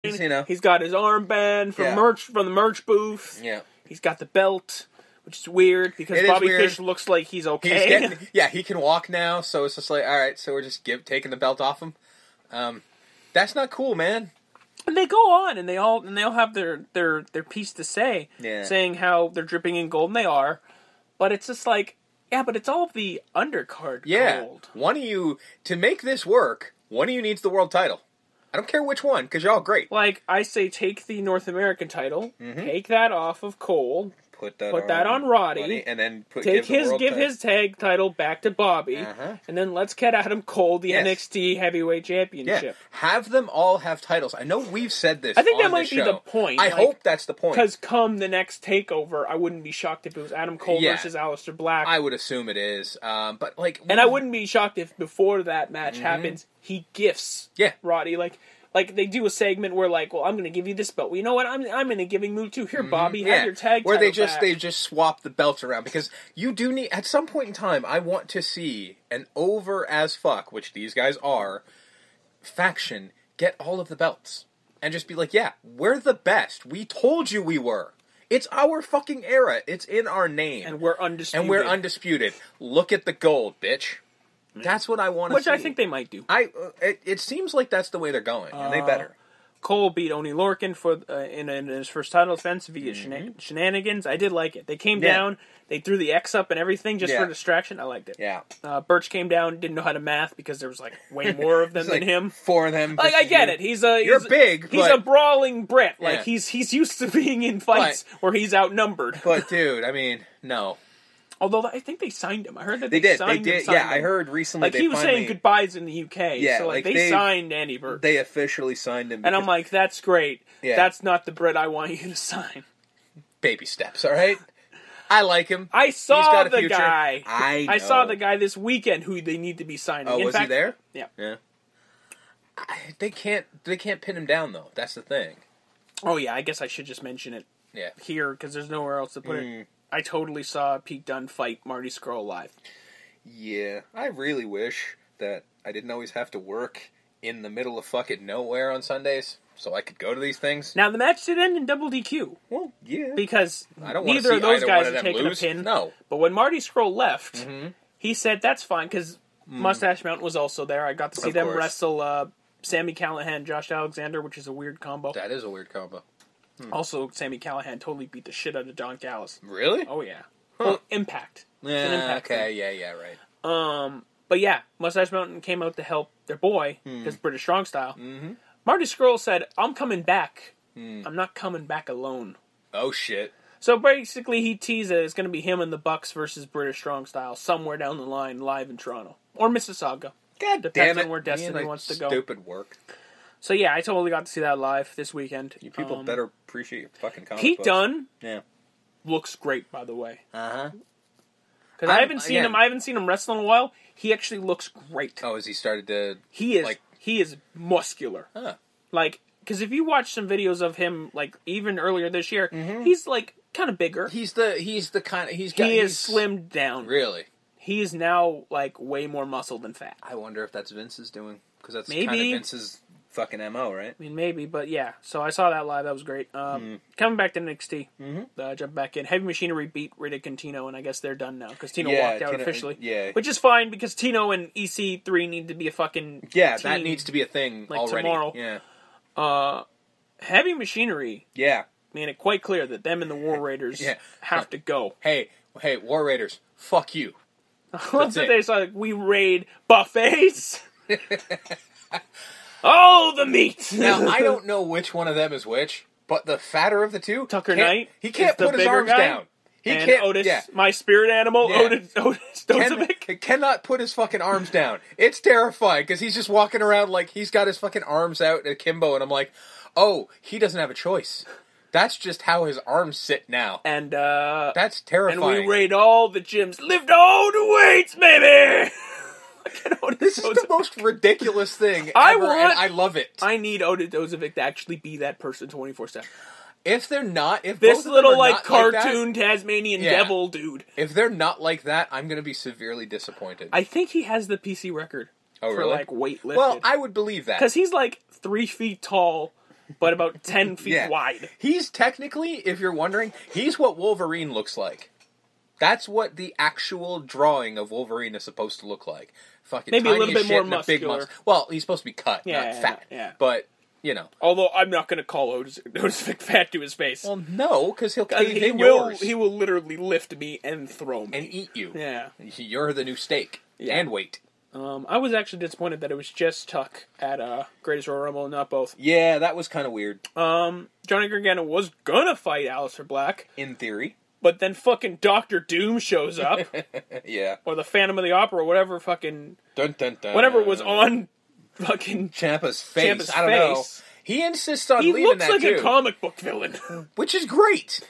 He's got his armband from the merch booth. Yeah. He's got the belt, which is weird because Bobby Fish looks like he's okay. He can walk now, so it's just like, all right, so we're just taking the belt off him. That's not cool, man. And they go on, and they all have their piece to say, saying how they're dripping in gold, and they are, but it's just like, yeah, but it's all the undercard gold. One of you, to make this work, one of you needs the world title. I don't care which one, because you're all great. Like, I say take the North American title, take that off of Cole, put that on Roddy, and then give his tag title back to Bobby, and then let's get Adam Cole the NXT Heavyweight Championship. Yeah. Have them all have titles. I know we've said this. I think that might be the point. I hope that's the point. Because come the next takeover, I wouldn't be shocked if it was Adam Cole versus Aleister Black. I would assume it is, but like, and I wouldn't be shocked if before that match happens, he gifts Roddy Like they do a segment where like, well, I'm going to give you this belt. Well, you know what? I'm in a giving mood too. Here, Bobby, have your tag title back. They just swap the belts around, because you do need, at some point in time, I want to see an over as fuck, which these guys are, faction get all of the belts and just be like, yeah, we're the best. We told you we were. It's our fucking era. It's in our name, and we're undisputed. Look at the gold, bitch. That's what I want to see. Which I think they might do. It seems like that's the way they're going, and they better. Cole beat Oney Lorcan in his first title defense via shenanigans. I did like it. They came down, they threw the X up and everything just for distraction. I liked it. Yeah. Birch came down, didn't know how to math because there was like way more of them than him. 4 of them. Like I get it. He's big. He's a brawling Brit. Like he's used to being in fights where he's outnumbered. But dude, I mean, no. Although I think they signed him. I heard that they did. Signed him. I heard recently. Like he was saying goodbyes in the UK. Yeah, so like they signed Andy Birch. They officially signed him. And I'm like, that's great. Yeah. That's not the Brit I want you to sign. Baby steps, all right? I like him. I saw He's got a the future. guy. I know. I saw the guy this weekend who they need to be signing. Oh, was he there? Yeah. Yeah. They can't pin him down though. That's the thing. Oh yeah, I guess I should just mention it. Yeah. Here because there's nowhere else to put it. I totally saw Pete Dunne fight Marty Scurll live. Yeah, I really wish that I didn't always have to work in the middle of fucking nowhere on Sundays, so I could go to these things. Now, the match did end in double DQ. Well, yeah. Because I don't neither of those guys had taken a pin. No. But when Marty Scurll left, he said, that's fine, because Mustache Mountain was also there. I got to see them wrestle Sami Callihan, Josh Alexander, which is a weird combo. That is a weird combo. Also, Sami Callihan totally beat the shit out of Don Callis. Really? Oh, yeah. Well, Impact. Yeah, it's an Impact okay, thing. yeah, right. But yeah, Mustache Mountain came out to help their boy, because British Strong Style. Marty Scurll said, I'm coming back. I'm not coming back alone. Oh, shit. So basically, he teased that it's going to be him and the Bucks versus British Strong Style somewhere down the line, live in Toronto. Or Mississauga. God Depends damn it. on where Destiny wants to go. Stupid work. So yeah, I totally got to see that live this weekend. You people better appreciate your fucking comic Pete books. Dunne looks great, by the way. Because I haven't seen him. I haven't seen him wrestle in a while. He actually looks great. Oh, has he started to? He is muscular. Huh. Like, because if you watch some videos of him, like even earlier this year, he's like kind of bigger. He is slimmed down. Really. He is now like way more muscle than fat. I wonder if that's Vince's doing, because that's maybe kind of Vince's fucking MO, right? I mean, maybe, but yeah. So I saw that live. That was great. Coming back to NXT, jump back in. Heavy Machinery beat Riddick and Tino, and I guess they're done now because Tino walked out officially. Yeah, which is fine because Tino and EC3 need to be a fucking team, that needs to be a thing like already. Tomorrow. Yeah. Heavy Machinery. Yeah. Made it quite clear that them and the War Raiders have to go. Hey, War Raiders, fuck you. What's it? They say, like, we raid buffets. Oh, the meat! Now, I don't know which one of them is which, but the fatter of the two... Tucker Knight. He can't put his arms down. He can't... Otis, my spirit animal, Otis Dozovic. Cannot put his fucking arms down. It's terrifying, because he's just walking around like he's got his fucking arms out akimbo, and I'm like, oh, he doesn't have a choice. That's just how his arms sit now. And, that's terrifying. And we raid all the gyms. Lift all the weights, baby! This is the most ridiculous thing ever, and I love it. I need Otis Dozovic to actually be that person 24/7. If they're not, if this little like cartoon like that, Tasmanian devil dude, if they're not like that, I'm going to be severely disappointed. I think he has the PC record for really? like weightlifting. Well, I would believe that because he's like 3 feet tall but about 10 feet wide. He's technically, if you're wondering, he's what Wolverine looks like. That's what the actual drawing of Wolverine is supposed to look like. Fucking maybe tiny a little bit more muscular. Well, he's supposed to be cut, not fat. Yeah. But, you know. Although I'm not going to call Otis McFat to his face. Well, no, because he'll cave in yours. He will literally lift me and throw me. And eat you. Yeah. You're the new steak. Yeah. And weight. I was actually disappointed that it was just Tuck at Greatest Royal Rumble and not both. Yeah, that was kind of weird. Johnny Gargano was gonna fight Aleister Black. In theory. But then fucking Doctor Doom shows up. Yeah. Or the Phantom of the Opera, or whatever fucking... Dun, dun, dun. Whatever was on fucking... Ciampa's face. I don't know. He insists on leaving that, He looks like a comic book villain. Which is great.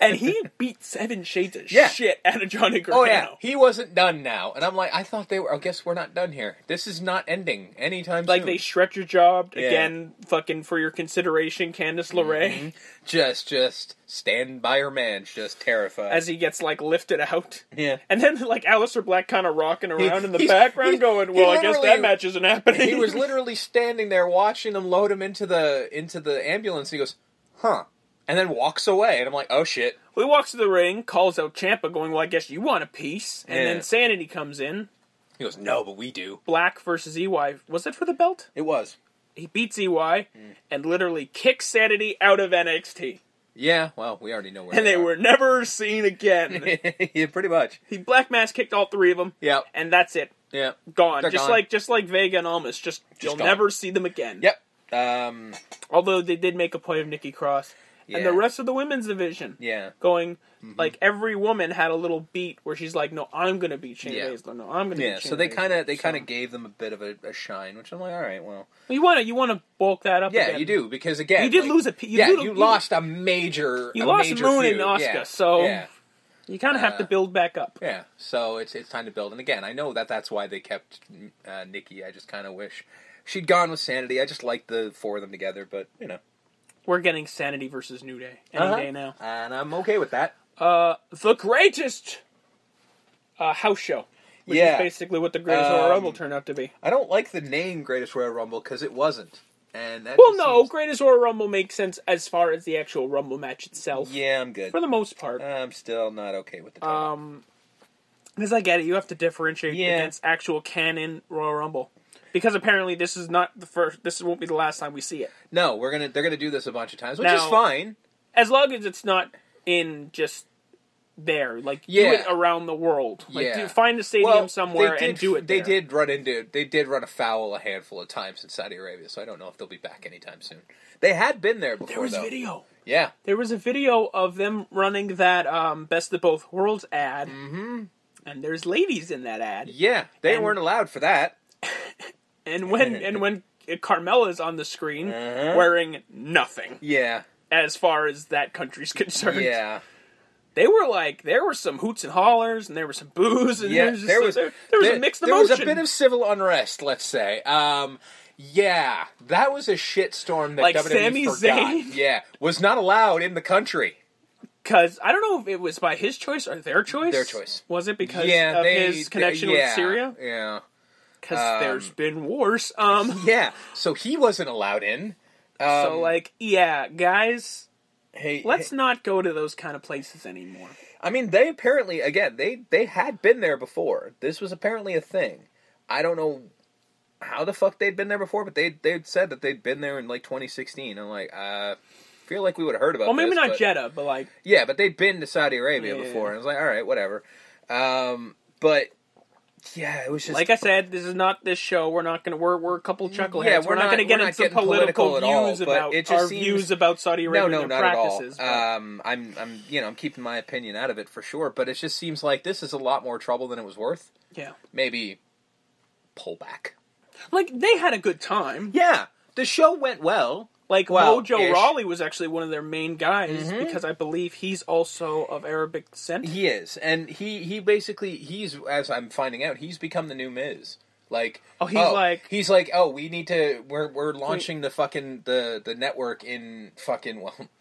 And he beat 7 shades of shit out of Johnny Gargano. Oh, yeah. He wasn't done now. And I'm like, I thought they were... I guess we're not done here. This is not ending anytime soon. Like, they stretch your job, again, fucking for your consideration, Candice LeRae. Mm-hmm. Just stand by her man, just terrified. As he gets, like, lifted out. Yeah. And then, like, Aleister Black kind of rocking around in the background going, well, I guess that match isn't happening. He was literally standing there watching them load him into the ambulance. He goes, huh. And then walks away. And I'm like, oh, shit. Well, he walks to the ring, calls out Ciampa going, well, I guess you want a piece. And then Sanity comes in. He goes, no, but we do. Black versus EY. Was it for the belt? It was. He beats EY and literally kicks Sanity out of NXT. Yeah, well, we already know where and they were never seen again. Yeah, pretty much. He Black Mass kicked all 3 of them. Yep. And that's it. Yeah. Gone. They're Just gone. like Vega and Almas. Just you'll gone. never see them again. Yep. Although they did make a play of Nikki Cross. Yeah. And the rest of the women's division. Yeah. Going, like, every woman had a little beat where she's like, no, I'm going to beat Shayna Baszler. No, I'm going to beat Shayna Baszler. So they kind of gave them a bit of a shine, which I'm like, all right, well. You want to bulk that up again. Yeah, you do, because again. You did lose a piece. You lost a major You lost Moon feud. and Asuka, so you kind of have to build back up. Yeah, so it's time to build. And again, I know that's why they kept Nikki. I just kind of wish she'd gone with Sanity. I just like the 4 of them together, but, you know. We're getting Sanity versus New Day any day now. And I'm okay with that. The greatest house show. Which is basically what the Greatest Royal Rumble turned out to be. I don't like the name Greatest Royal Rumble because it wasn't. And that Greatest Royal Rumble makes sense as far as the actual Rumble match itself. Yeah, I'm good. For the most part. I'm still not okay with the title. Because I get it, you have to differentiate against actual canon Royal Rumble. Because apparently this is not the first. This won't be the last time we see it. No, they're gonna do this a bunch of times, which is fine. As long as it's not in just there, like do it around the world. Like find a stadium somewhere and do it. They did run afoul a handful of times in Saudi Arabia, so I don't know if they'll be back anytime soon. They had been there before. There was video. Yeah, there was a video of them running that Best of Both Worlds ad, and there's ladies in that ad. Yeah, they weren't allowed for that. And when Carmella's on the screen wearing nothing. Yeah. As far as that country's concerned. Yeah. There were some hoots and hollers, and there were some boos, and there was a mixed emotion. There was a bit of civil unrest, let's say. Yeah, that was a shitstorm that WWE Sami forgot. Zayn? Yeah, was not allowed in the country. Because, I don't know if it was by his choice or their choice. Their choice. Was it because of his connection with Syria? Yeah. Because there's been wars. Yeah, so he wasn't allowed in. Guys, let's not go to those kind of places anymore. I mean, they apparently, again, they had been there before. This was apparently a thing. I don't know how the fuck they'd been there before, but they'd said that they'd been there in, 2016. I'm like, feel like we would have heard about this. Well, maybe not Jeddah, but Yeah, but they'd been to Saudi Arabia before, and I was like, alright, whatever. But... Yeah, it was just... Like I said, this is not this show. We're not going to... We're a couple chuckleheads. We're not going to get into political views about our views about Saudi Arabia and their practices. I'm keeping my opinion out of it for sure, but it just seems like this is a lot more trouble than it was worth. Yeah. Maybe pull back. They had a good time. Yeah. The show went well. Mojo Rawley was actually one of their main guys, because I believe he's also of Arabic descent. He is, and he basically, as I'm finding out, he's become the new Miz. We need to, we're launching the network in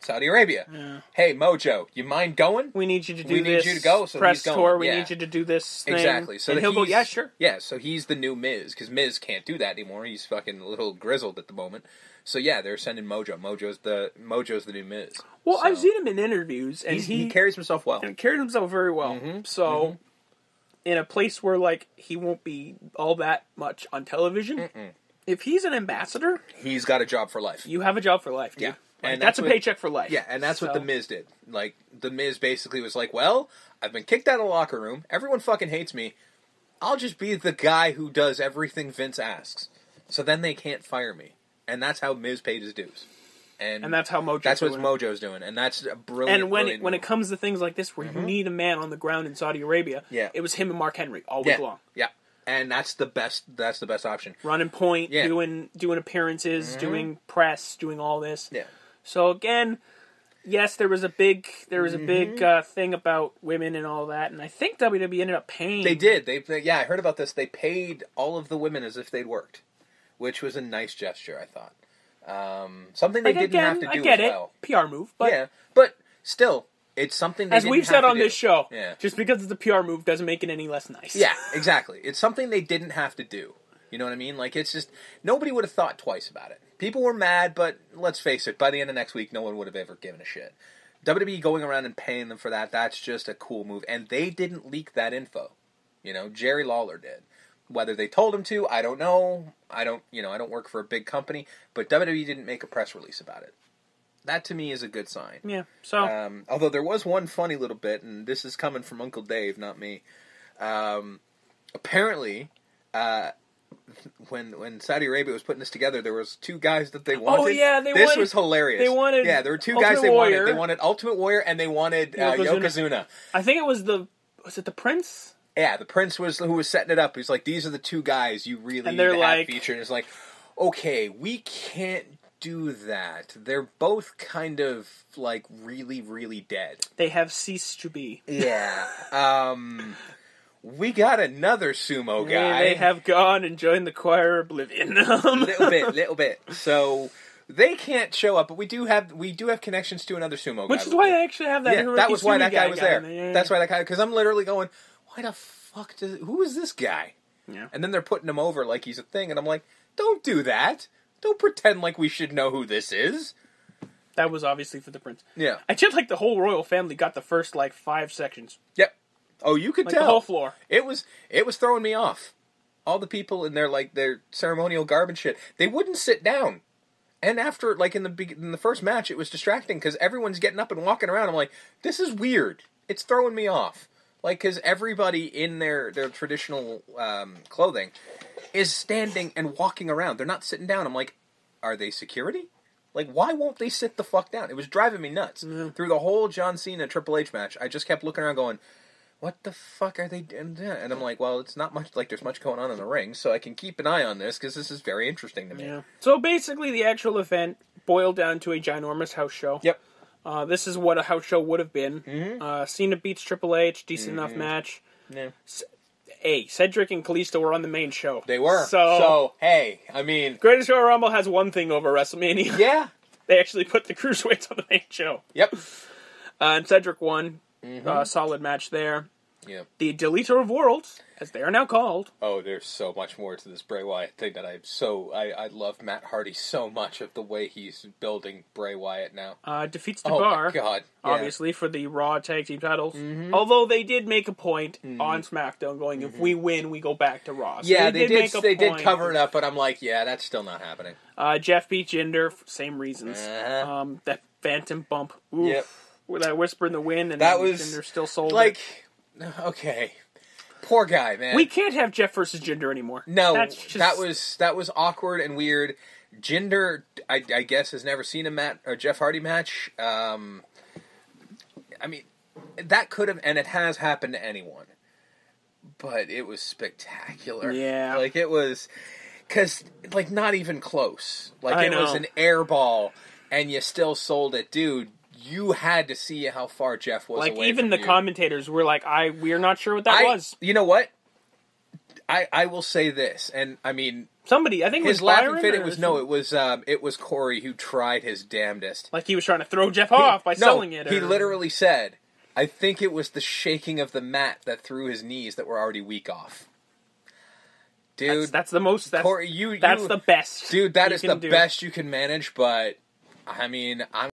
Saudi Arabia. Yeah. Hey, Mojo, you mind going? We need you to do this. We need you to go, so press he's going. tour, we need you to do this thing. Exactly. So and he'll go, yeah, sure. Yeah, so he's the new Miz, because Miz can't do that anymore. He's fucking a little grizzled at the moment. So yeah, they're sending Mojo. Mojo's the new Miz. Well, so. I've seen him in interviews, and he carries himself well. And carries himself very well. So, in a place where like he won't be all that much on television, if he's an ambassador, he's got a job for life. You have a job for life, dude. Yeah. Like, and that's a paycheck for life. Yeah, and that's what The Miz did. Like, The Miz basically was like, well, I've been kicked out of the locker room. Everyone fucking hates me. I'll just be the guy who does everything Vince asks. So then they can't fire me. And that's how Miz paid his dues. And that's how Mojo's That's what doing. Mojo's doing. And that's a brilliant, And when it comes to things like this, where you need a man on the ground in Saudi Arabia, it was him and Mark Henry all week long. Yeah. And that's the best option. Running point, doing appearances, doing press, doing all this. Yeah. So again, yes, there was a big thing about women and all that, and I think WWE ended up paying. They did. I heard about this. They paid all of the women as if they'd worked, which was a nice gesture, I thought. Something they didn't have to do as well. PR move, but yeah, but still, it's something they as we've said on this show. Just because it's a PR move doesn't make it any less nice. Yeah, exactly. It's something they didn't have to do. You know what I mean? Like, it's just nobody would have thought twice about it. People were mad, but let's face it, by the end of next week, no one would have ever given a shit. WWE going around and paying them for that's just a cool move. And they didn't leak that info. You know, Jerry Lawler did. Whether they told him to, I don't know. I don't work for a big company, but WWE didn't make a press release about it. That, to me, is a good sign. Yeah, so... although there was one funny little bit, and this is coming from Uncle Dave, not me. Apparently... When Saudi Arabia was putting this together, there was two guys that they wanted. Oh yeah, this was hilarious. They wanted, there were two guys they wanted. They wanted Ultimate Warrior and they wanted Yokozuna. I think it was the Prince? Yeah, the Prince was who was setting it up. He's like, these are the two guys you really need to have featured. And it's like, okay, we can't do that. They're both kind of like really, really dead. They have ceased to be. Yeah. We got another sumo guy. They have gone and joined the choir of oblivion. little bit. So they can't show up, but we do have connections to another sumo guy. Which is why I actually have that. Yeah, that was why that guy was there. Yeah. That's why that guy. Because I'm literally going, why the fuck who is this guy? Yeah. And then they're putting him over like he's a thing, and I'm like, don't do that. Don't pretend like we should know who this is. That was obviously for the Prince. Yeah. I just like the whole royal family got the first 5 sections. Yep. Oh, you could tell. The whole floor. It was throwing me off. All the people in their ceremonial garb and shit, they wouldn't sit down. And after, in the first match, it was distracting because everyone's getting up and walking around. I'm like, this is weird. It's throwing me off. Because everybody in their traditional clothing is standing and walking around. They're not sitting down. I'm like, are they security? Why won't they sit the fuck down? It was driving me nuts. Mm. Through the whole John Cena Triple H match, I just kept looking around going, what the fuck are they doing? And I'm like, well, it's not much there's much going on in the ring, so I can keep an eye on this because this is very interesting to me. Yeah. So basically, the actual event boiled down to a ginormous house show. Yep. This is what a house show would have been. Mm-hmm. Cena beats Triple H, decent enough match. Yeah. Cedric and Kalisto were on the main show. They were. So hey, I mean... Greatest Royal Rumble has one thing over WrestleMania. Yeah. They actually put the cruiserweights on the main show. Yep. And Cedric won. Solid match there. Yeah. The Deleter of Worlds, as they are now called. Oh, there's so much more to this Bray Wyatt thing that I love Matt Hardy so much of the way he's building Bray Wyatt now. Defeats the Bar. Oh my God. Yeah. Obviously, for the Raw Tag Team titles. Mm-hmm. Although they did make a point on SmackDown going, if we win, we go back to Raw. So yeah, they did cover it up, but I'm like, yeah, that's still not happening. Jeff beat Jinder, same reasons. That Phantom bump. Oof. Yep. With that whisper in the wind, and that was Jinder still sold it. Okay. Poor guy, man. We can't have Jeff versus Jinder anymore. No, that was awkward and weird. Jinder, I guess, has never seen a Jeff Hardy match. I mean, that could have, and it has happened to anyone. But it was spectacular. Yeah. It was, because, not even close. It was an air ball, and you still sold it. Dude, you had to see how far Jeff was away even from the you. Commentators were like, we're not sure what that was. You know what? I will say this, and I mean, somebody, I think it was his laughing Byron, fit. It was Corey who tried his damnedest. He was trying to throw Jeff off by selling it. He literally said, "I think it was the shaking of the mat that threw his knees that were already weak off." dude. That's the most. That's Corey, that's the best. Dude, that is the best you can manage. But I mean, I'm